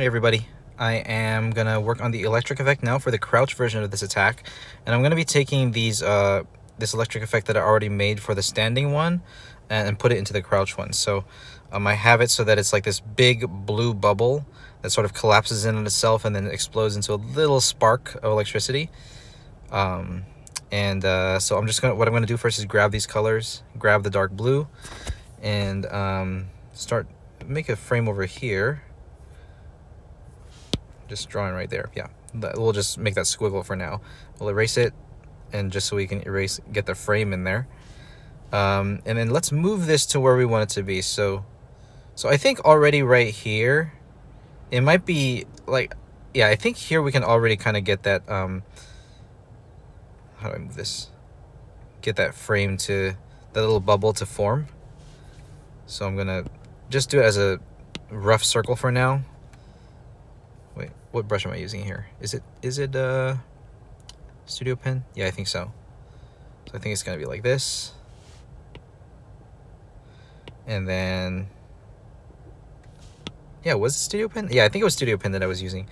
Hey everybody, I am gonna work on the electric effect now for the crouch version of this attack, and I'm gonna be taking these this electric effect that I already made for the standing one and put it into the crouch one. So I have it so that it's like this big blue bubble that sort of collapses in on itself and then explodes into a little spark of electricity. So I'm just gonna, what I'm gonna do first is grab these colors, grab the dark blue, and make a frame over here. Just drawing right there. Yeah, we'll just make that squiggle for now. We'll erase it, and just so we can get the frame in there. And then let's move this to where we want it to be. So I think already right here, it might be like, yeah, I think here we can already kind of get that, how do I move this? Get that frame to, that little bubble to form. So I'm gonna just do it as a rough circle for now. Wait, what brush am I using here? Is it Studio Pen? Yeah, I think so. So I think it's gonna be like this. And then, yeah, was it Studio Pen? Yeah, I think it was Studio Pen that I was using.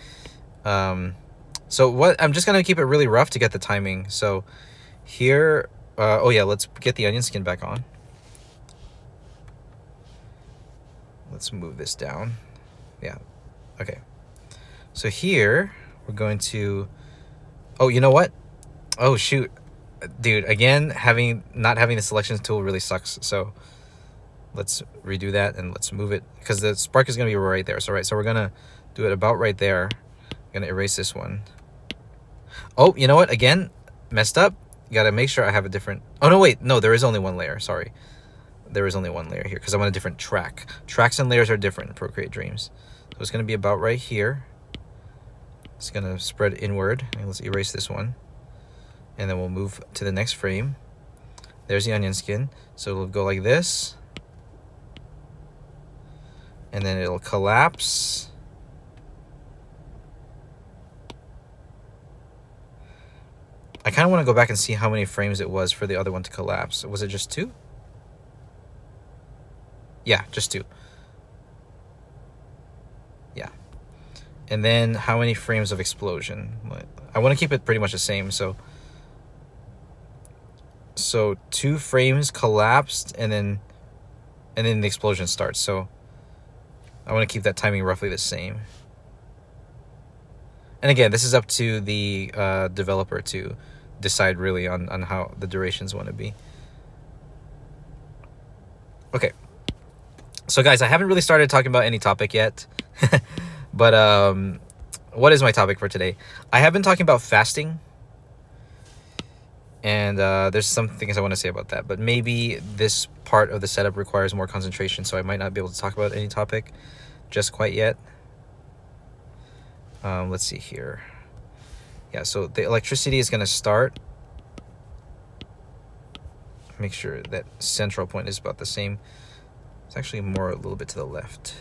So what, I'm just gonna keep it really rough to get the timing. So here, oh yeah, let's get the onion skin back on. Let's move this down. Yeah, okay. So here, we're going to, oh, you know what? Oh, shoot. Dude, again, not having the selections tool really sucks. So let's redo that and let's move it, because the spark is going to be right there. So we're going to do it about right there. I'm going to erase this one. Oh, you know what? Again, messed up. Got to make sure I have a different, oh, no, wait. No, there is only one layer. Sorry. There is only one layer here because I'm on a different track. Tracks and layers are different in Procreate Dreams. So it's going to be about right here. It's going to spread inward. And let's erase this one. And then we'll move to the next frame. There's the onion skin. So it'll go like this. And then it'll collapse. I kind of want to go back and see how many frames it was for the other one to collapse. Was it just 2? Yeah, just 2. Yeah. And then how many frames of explosion? I want to keep it pretty much the same. So 2 frames collapsed, and then the explosion starts. So I want to keep that timing roughly the same. And again, this is up to the developer to decide really on how the durations want to be. Okay. So guys, I haven't really started talking about any topic yet. But what is my topic for today? I have been talking about fasting. And there's some things I want to say about that. But maybe this part of the setup requires more concentration, so I might not be able to talk about any topic just quite yet. Let's see here. Yeah, so the electricity is going to start. Make sure that central point is about the same. It's actually more a little bit to the left.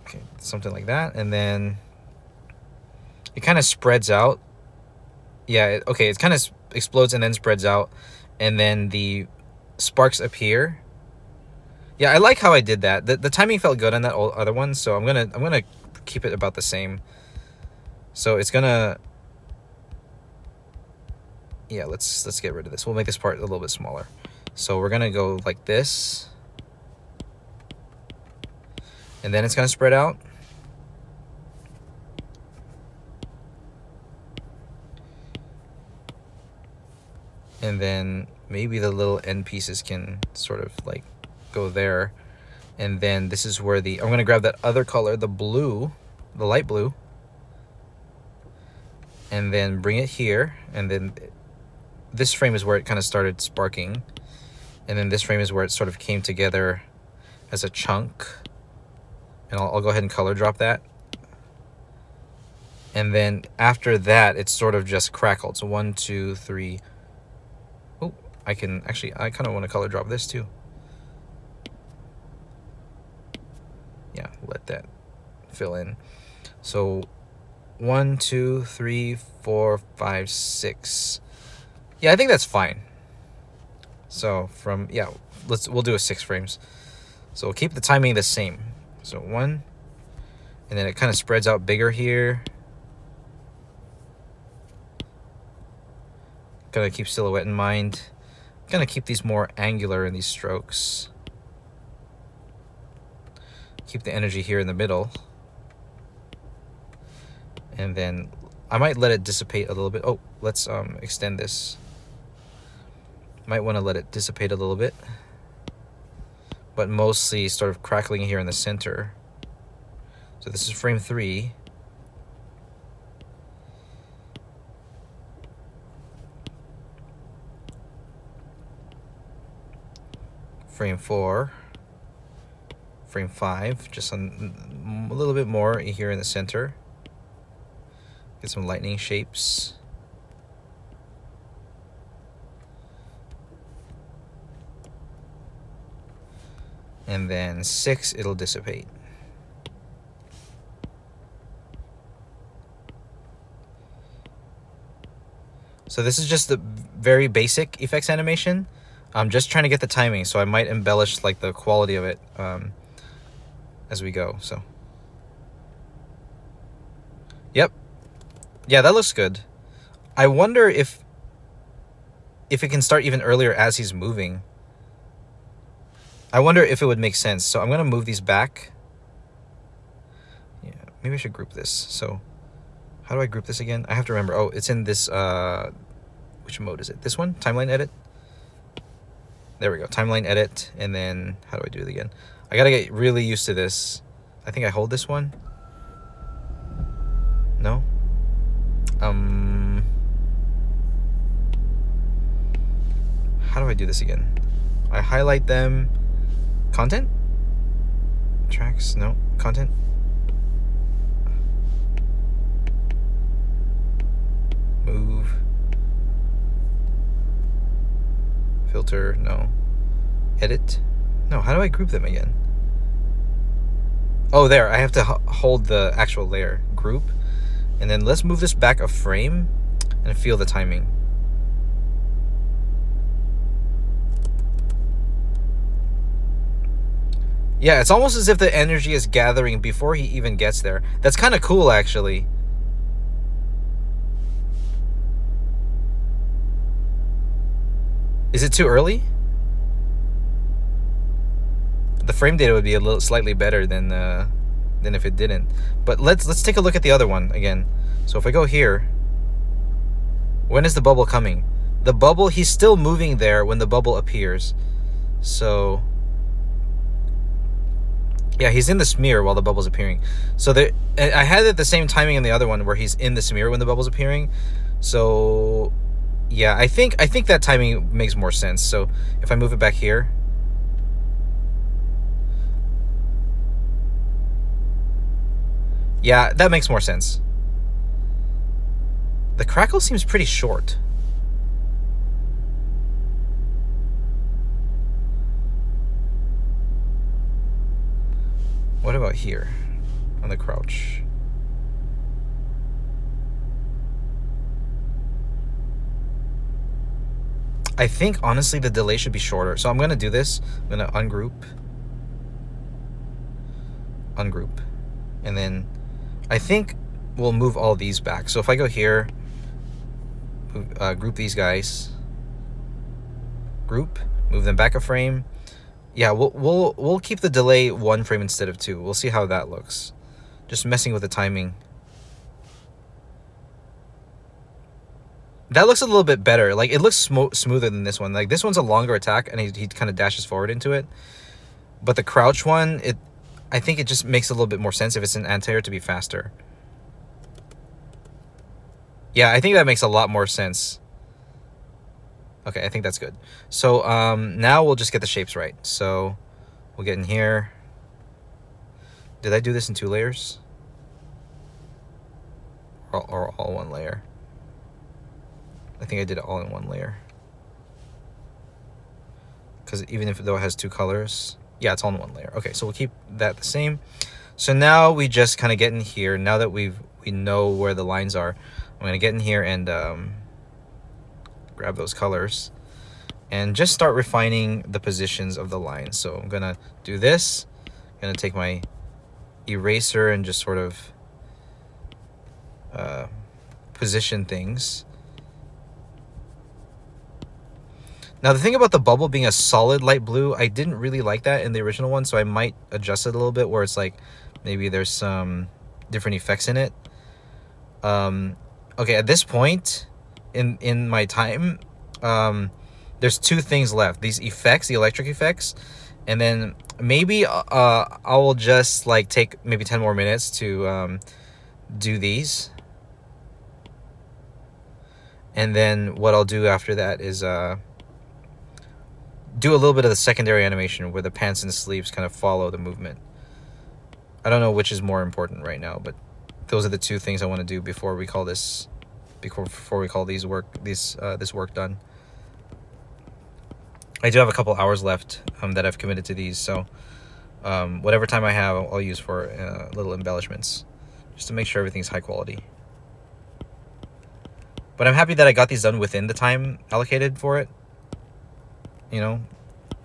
Okay, something like that. And then it kind of spreads out. Yeah, okay, it kind of explodes and then spreads out. And then the sparks appear. Yeah, I like how I did that. The timing felt good on that other one, so I'm gonna keep it about the same. So it's gonna, yeah, let's get rid of this. We'll make this part a little bit smaller. So we're gonna go like this, and then it's gonna spread out. And then maybe the little end pieces can sort of like go there. And then this is where I'm gonna grab that other color, the blue, the light blue, and then bring it here. And then this frame is where it kind of started sparking. And then this frame is where it sort of came together as a chunk. And I'll go ahead and color drop that. And then after that, it's sort of just crackled. So 1, 2, 3. Oh, I kind of want to color drop this too. Yeah, let that fill in. So 1, 2, 3, 4, 5, 6. Yeah, I think that's fine. So from we'll do a 6 frames. So we'll keep the timing the same. So 1, and then it kind of spreads out bigger here. Gotta keep silhouette in mind. Gonna keep these more angular in these strokes. Keep the energy here in the middle. And then I might let it dissipate a little bit. Oh, let's extend this. Might want to let it dissipate a little bit. But mostly sort of crackling here in the center. So this is frame 3. Frame 4. Frame 5. Just a little bit more here in the center. Get some lightning shapes. And then 6, it'll dissipate. So this is just the very basic effects animation. I'm just trying to get the timing, so I might embellish like the quality of it as we go. So, yep, yeah, that looks good. I wonder if it can start even earlier as he's moving. I wonder if it would make sense. So I'm gonna move these back. Yeah, maybe I should group this. So how do I group this again? I have to remember. Oh, it's in this which mode is it? This one? Timeline edit? There we go. Timeline edit. And then how do I do it again? I gotta get really used to this. I think I hold this one. No? How do I do this again? I highlight them. Content? Tracks? No. Content? Move. Filter? No. Edit? No. How do I group them again? Oh, there. I have to hold the actual layer. Group. And then let's move this back a frame and feel the timing. Yeah, it's almost as if the energy is gathering before he even gets there. That's kind of cool, actually. Is it too early? The frame data would be a little slightly better than if it didn't. But let's take a look at the other one again. So if I go here, when is the bubble coming? The bubble, he's still moving there when the bubble appears. So yeah, he's in the smear while the bubble's appearing. So I had it the same timing in the other one where he's in the smear when the bubble's appearing. So yeah, I think that timing makes more sense. So if I move it back here, yeah, that makes more sense. The crackle seems pretty short. What about here on the crouch? I think honestly the delay should be shorter. So I'm gonna do this. I'm gonna ungroup, and then I think we'll move all these back. So if I go here, group these guys, group, move them back a frame. Yeah, we'll keep the delay 1 frame instead of 2. We'll see how that looks. Just messing with the timing. That looks a little bit better. Like, it looks smoother than this one. Like, this one's a longer attack, and he kind of dashes forward into it. But the crouch one, I think it just makes a little bit more sense if it's an anti-air to be faster. Yeah, I think that makes a lot more sense. Okay, I think that's good. So now we'll just get the shapes right. So we'll get in here. Did I do this in 2 layers? Or all 1 layer? I think I did it all in 1 layer. Because even if though it has 2 colors, yeah, it's all in 1 layer. Okay, so we'll keep that the same. So now we just kind of get in here. Now that we know where the lines are, I'm gonna get in here and grab those colors. and just start refining the positions of the lines. So I'm gonna do this. I'm gonna take my eraser and just sort of position things. Now the thing about the bubble being a solid light blue, I didn't really like that in the original one, so I might adjust it a little bit where it's like maybe there's some different effects in it. Okay, at this point in my time, there's two things left. These effects, the electric effects, and then maybe I will just like take maybe 10 more minutes to do these. And then what I'll do after that is do a little bit of the secondary animation where the pants and sleeves kind of follow the movement. I don't know which is more important right now, but those are the two things I want to do before we call this, before we call this work done. I do have a couple hours left that I've committed to these, so whatever time I have, I'll use for little embellishments, just to make sure everything's high quality. But I'm happy that I got these done within the time allocated for it. You know,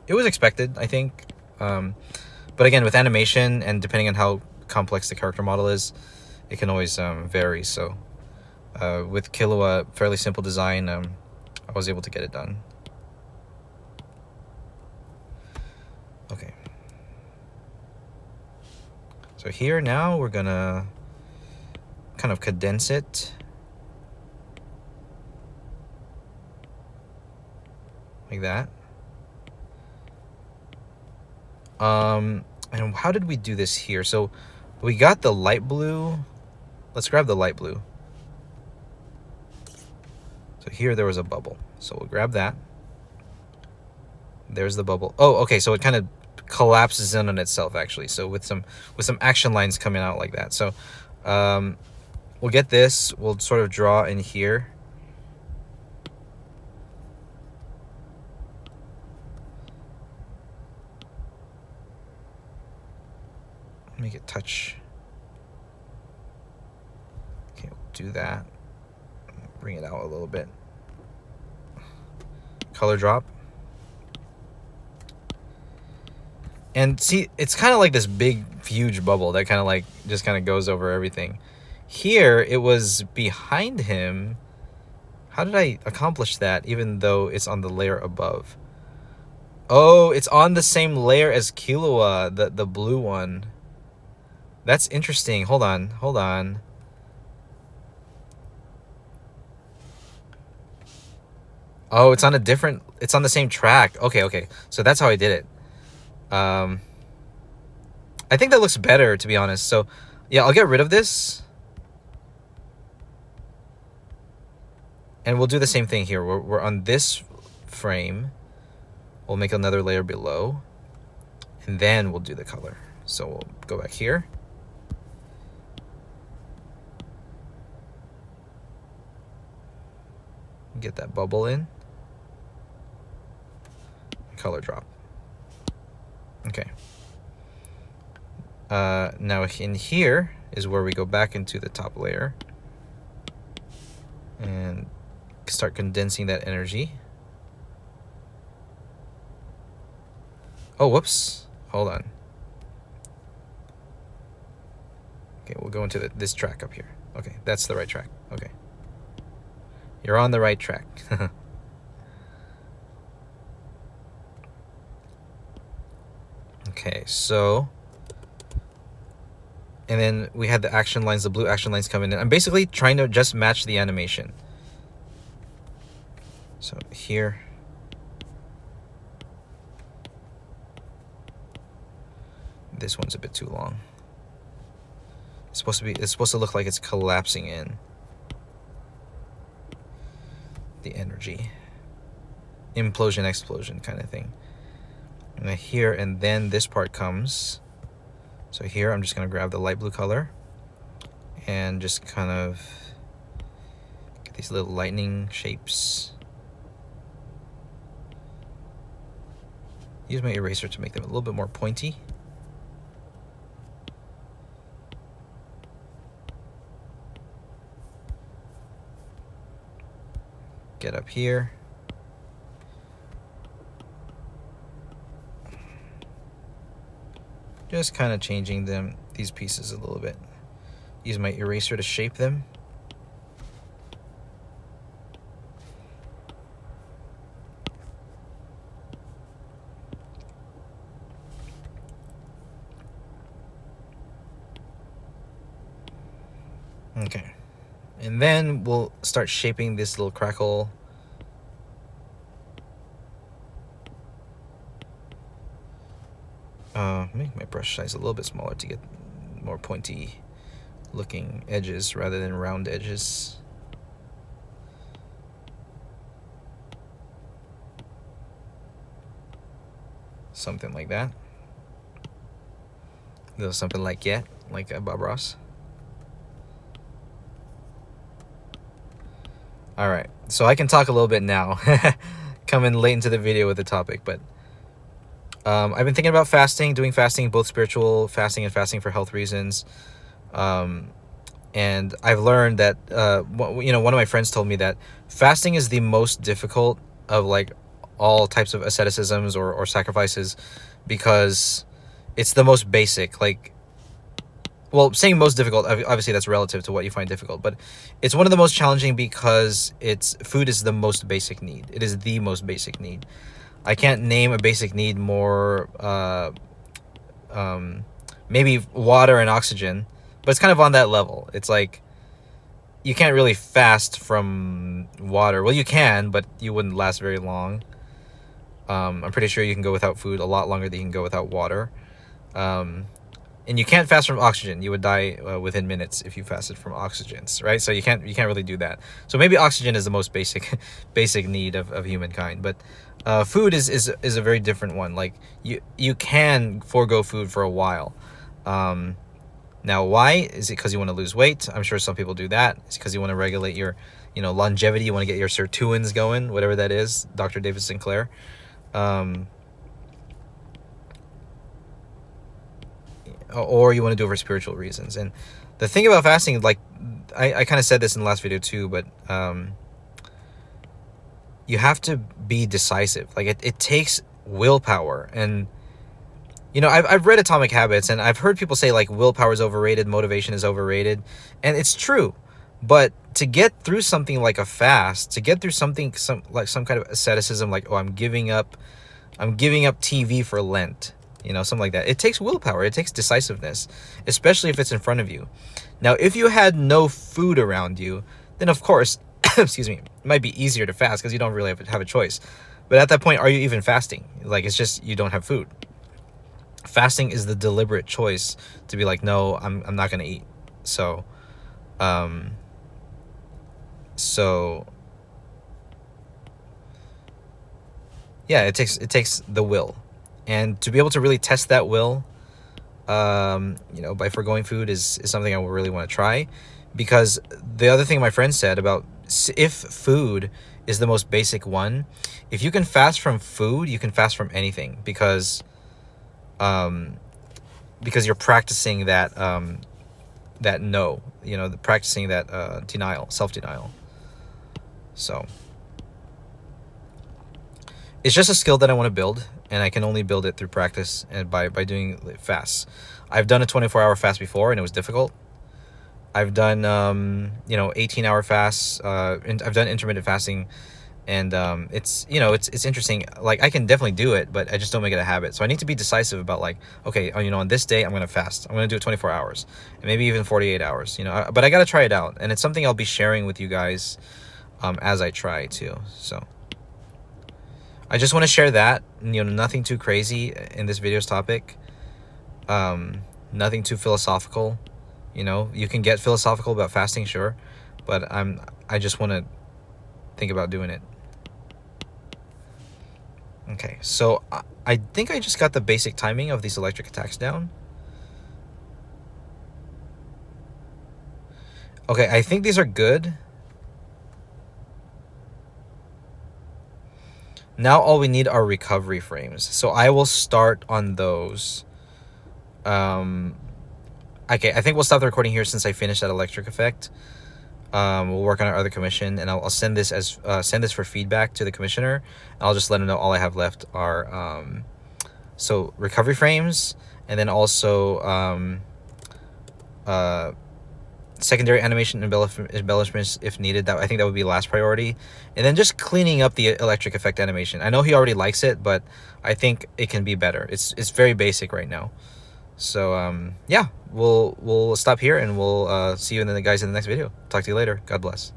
it was expected, I think. But again, with animation and depending on how complex the character model is, it can always vary. So with Killua, fairly simple design, I was able to get it done. Okay. So here now we're gonna kind of condense it. Like that. And how did we do this here? So we got the light blue. Let's grab the light blue. So here there was a bubble. So we'll grab that. There's the bubble. Oh, okay. So it kind of collapses in on itself actually. So with some action lines coming out like that. So we'll get this. We'll sort of draw in here. Make it touch. Okay, we'll do that. Bring it out a little bit. Color drop. And see, it's kind of like this big, huge bubble that kind of like just kind of goes over everything. Here, it was behind him. How did I accomplish that, even though it's on the layer above? Oh, it's on the same layer as Killua, the blue one. That's interesting. Hold on. Oh, it's on the same track. Okay. So that's how I did it. I think that looks better, to be honest. So yeah, I'll get rid of this. And we'll do the same thing here. We're on this frame. We'll make another layer below. And then we'll do the color. So we'll go back here. Get that bubble in. Color drop. Okay. Now in here is where we go back into the top layer and start condensing that energy. Oh, whoops. Hold on. Okay, we'll go into this track up here. Okay, that's the right track. Okay. You're on the right track. Okay, so... And then we had the action lines, the blue action lines coming in. I'm basically trying to just match the animation. So here... This one's a bit too long. It's supposed to look like it's collapsing in. The energy. Implosion, explosion kind of thing. And then here, and then this part comes. So here, I'm just going to grab the light blue color and just kind of get these little lightning shapes. Use my eraser to make them a little bit more pointy. Get up here. Just kind of changing these pieces a little bit. Use my eraser to shape them. Okay. And then we'll start shaping this little crackle. Make my brush size a little bit smaller to get more pointy looking edges rather than round edges. Something like that. A little something like Bob Ross. All right, so I can talk a little bit now. Coming late into the video with the topic, but I've been thinking about fasting, doing fasting, both spiritual fasting and fasting for health reasons. And I've learned that, one of my friends told me that fasting is the most difficult of like all types of asceticisms or sacrifices, because it's the most basic. Like, well, saying most difficult, obviously that's relative to what you find difficult, but it's one of the most challenging because food is the most basic need. It is the most basic need. I can't name a basic need more, maybe water and oxygen, but it's kind of on that level. It's like, you can't really fast from water. Well, you can, but you wouldn't last very long. I'm pretty sure you can go without food a lot longer than you can go without water. And you can't fast from oxygen. You would die within minutes if you fasted from oxygens, right? So you can't really do that. So maybe oxygen is the most basic need of humankind. But food is a very different one. Like, you can forego food for a while. Now, why? Is it because you want to lose weight? I'm sure some people do that. It's because you want to regulate your, longevity. You want to get your sirtuins going, whatever that is. Dr. David Sinclair. Or you want to do it for spiritual reasons. And the thing about fasting, like, I kind of said this in the last video too, but you have to be decisive. Like, it takes willpower. And I've read Atomic Habits, and I've heard people say like willpower is overrated, motivation is overrated, and it's true. But to get through something like a fast, to get through some kind of asceticism, like, oh, I'm giving up TV for Lent, something like that. It takes willpower. It takes decisiveness, especially if it's in front of you. Now, if you had no food around you, then of course, excuse me, it might be easier to fast because you don't really have a choice. But at that point, are you even fasting? Like, it's just you don't have food. Fasting is the deliberate choice to be like, no, I'm not gonna eat. So yeah, it takes the will. And to be able to really test that will, by foregoing food is something I would really want to try. Because the other thing my friend said about, if food is the most basic one, if you can fast from food, you can fast from anything, because you're practicing that practicing that denial, self-denial. So it's just a skill that I want to build, and I can only build it through practice and by doing fasts. I've done a 24-hour fast before, and it was difficult. I've done 18-hour fasts. I've done intermittent fasting, and it's interesting. Like, I can definitely do it, but I just don't make it a habit. So I need to be decisive about, like, okay, on this day I'm going to fast. I'm going to do it 24 hours, and maybe even 48 hours. But I got to try it out, and it's something I'll be sharing with you guys as I try to. So I just want to share that. Nothing too crazy in this video's topic. Nothing too philosophical. You can get philosophical about fasting, sure, but I just want to think about doing it. Okay, so I think I just got the basic timing of these electric attacks down. Okay, I think these are good. Now all we need are recovery frames. So I will start on those. Okay, I think we'll stop the recording here since I finished that electric effect. We'll work on our other commission, and I'll send this for feedback to the commissioner. And I'll just let him know all I have left are So recovery frames, and then also secondary animation embellishments if needed. That I think that would be last priority, and then just cleaning up the electric effect animation. I know he already likes it, but I think it can be better. It's very basic right now. So yeah, we'll stop here, and we'll see you in the guys in the next video. Talk to you later. God bless.